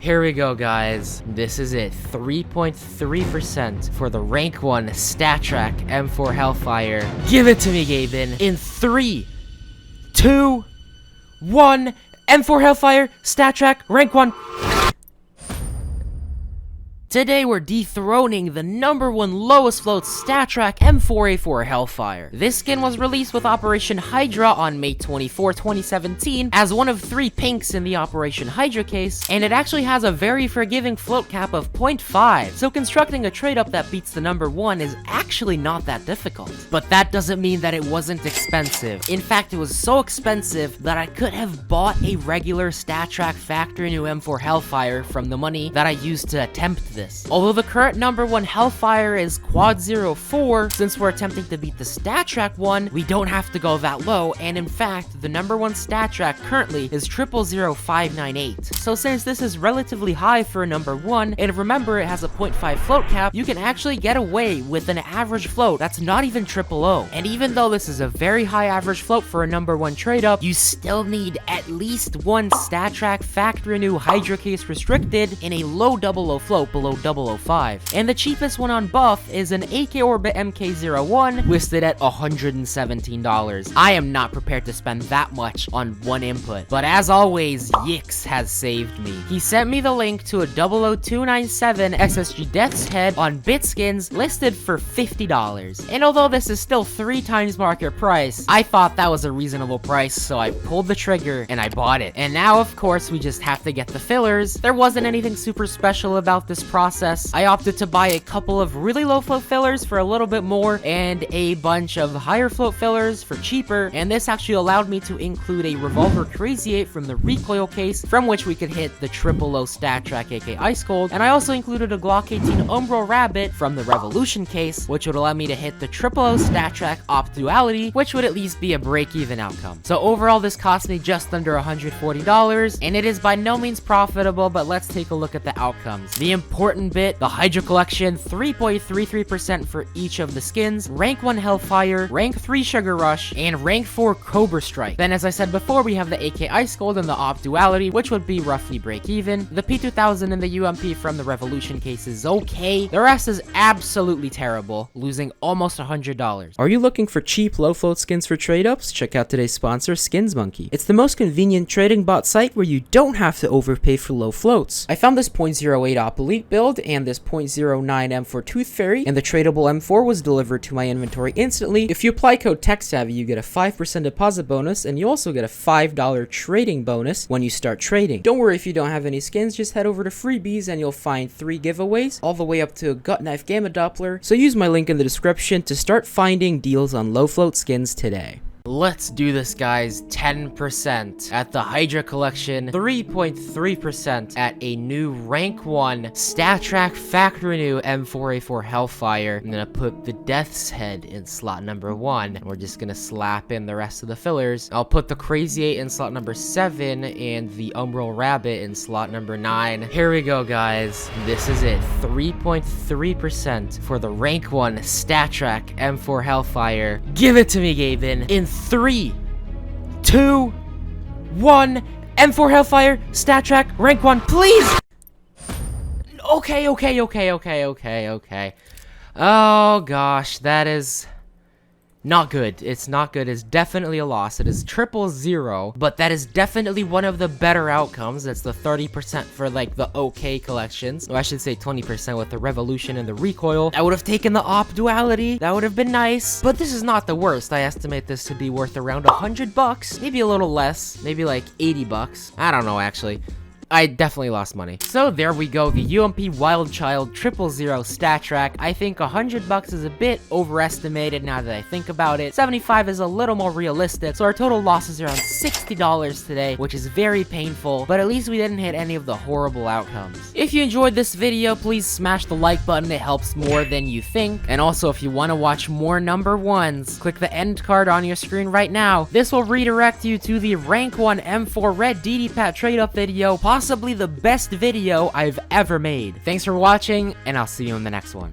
Here we go, guys. This is it. 3.3% for the rank 1 StatTrak M4 Hellfire. Give it to me, Gaben. In 3, 2, 1. M4 Hellfire, StatTrak, rank 1. Today we're dethroning the #1 lowest float StatTrak M4A4 Hellfire. This skin was released with Operation Hydra on May 24, 2017 as one of 3 pinks in the Operation Hydra case, and it actually has a very forgiving float cap of 0.5, so constructing a trade up that beats the #1 is actually not that difficult. But that doesn't mean that it wasn't expensive. In fact, it was so expensive that I could have bought a regular StatTrak factory new M4 Hellfire from the money that I used to attempt this. Although the current #1 Hellfire is Quad 04, since we're attempting to beat the StatTrak one, we don't have to go that low, and in fact, the #1 StatTrak currently is 000598. So since this is relatively high for a #1, and remember it has a 0.5 float cap, you can actually get away with an average float that's not even 000. And even though this is a very high average float for a #1 trade up, you still need at least one StatTrak factory new Hydra case restricted in a low 00 float below 005. And the cheapest one on buff is an AK Orbit MK01 listed at $117. I am not prepared to spend that much on one input, but as always, Yix has saved me. He sent me the link to a 00297 SSG Death's Head on Bitskins listed for $50. And although this is still 3 times market price, I thought that was a reasonable price, so I pulled the trigger and I bought it. And now of course we just have to get the fillers. There wasn't anything super special about this process. I opted to buy a couple of really low float fillers for a little bit more and a bunch of higher float fillers for cheaper, and this actually allowed me to include a Revolver Crazy 8 from the recoil case, from which we could hit the 000 StatTrak AK Ice Cold, and I also included a Glock 18 Umbro Rabbit from the Revolution case, which would allow me to hit the 000 StatTrak Op Duality, which would at least be a break-even outcome. So overall this cost me just under $140, and it is by no means profitable, but let's take a look at the outcomes. The important bit, the Hydra Collection, 3.33% for each of the skins, rank 1 Hellfire, rank 3 Sugar Rush, and rank 4 Cobra Strike. Then as I said before, we have the AK Ice Cold and the Op Duality, which would be roughly break even. The P2000 and the UMP from the Revolution case is okay. The rest is absolutely terrible, losing almost $100. Are you looking for cheap low float skins for trade ups? Check out today's sponsor, SkinsMonkey. It's the most convenient trading bot site where you don't have to overpay for low floats. I found this 0.08 Op Elite build and this 0.09 M4 Tooth Fairy, and the tradable M4 was delivered to my inventory instantly. If you apply code TechSavvy, you get a 5% deposit bonus, and you also get a $5 trading bonus when you start trading. Don't worry if you don't have any skins, just head over to Freebies and you'll find 3 giveaways, all the way up to a Gut Knife Gamma Doppler, so use my link in the description to start finding deals on low float skins today. Let's do this, guys. 10% at the Hydra Collection, 3.3% at a new rank 1 StatTrak factory new M4A4 Hellfire. I'm gonna put the Death's Head in slot #1, and we're just gonna slap in the rest of the fillers. I'll put the Crazy 8 in slot #7 and the Umbral Rabbit in slot #9. Here we go, guys. This is it. 3.3% for the rank 1 StatTrak M4 Hellfire. Give it to me, Gaben. In 3, 2, 1, M4 Hellfire, StatTrak, rank 1, please! Okay. Oh gosh, that is not good. It's not good. It's definitely a loss. It is 000, but that is definitely one of the better outcomes. That's the 30% for like the OK collections. Or I should say 20% with the Revolution and the recoil. I would have taken the Op Duality. That would have been nice. But this is not the worst. I estimate this to be worth around $100, maybe a little less, maybe like $80. I don't know actually. I definitely lost money. So there we go, the UMP Wild Child 000 StatTrak. I think $100 is a bit overestimated now that I think about it. 75 is a little more realistic, so our total loss is around $60 today, which is very painful, but at least we didn't hit any of the horrible outcomes. If you enjoyed this video, please smash the like button. It helps more than you think. And also, if you want to watch more #1s, click the end card on your screen right now. This will redirect you to the rank 1 M4 Red DD-Pat trade up video, possibly the best video I've ever made. Thanks for watching, and I'll see you in the next one.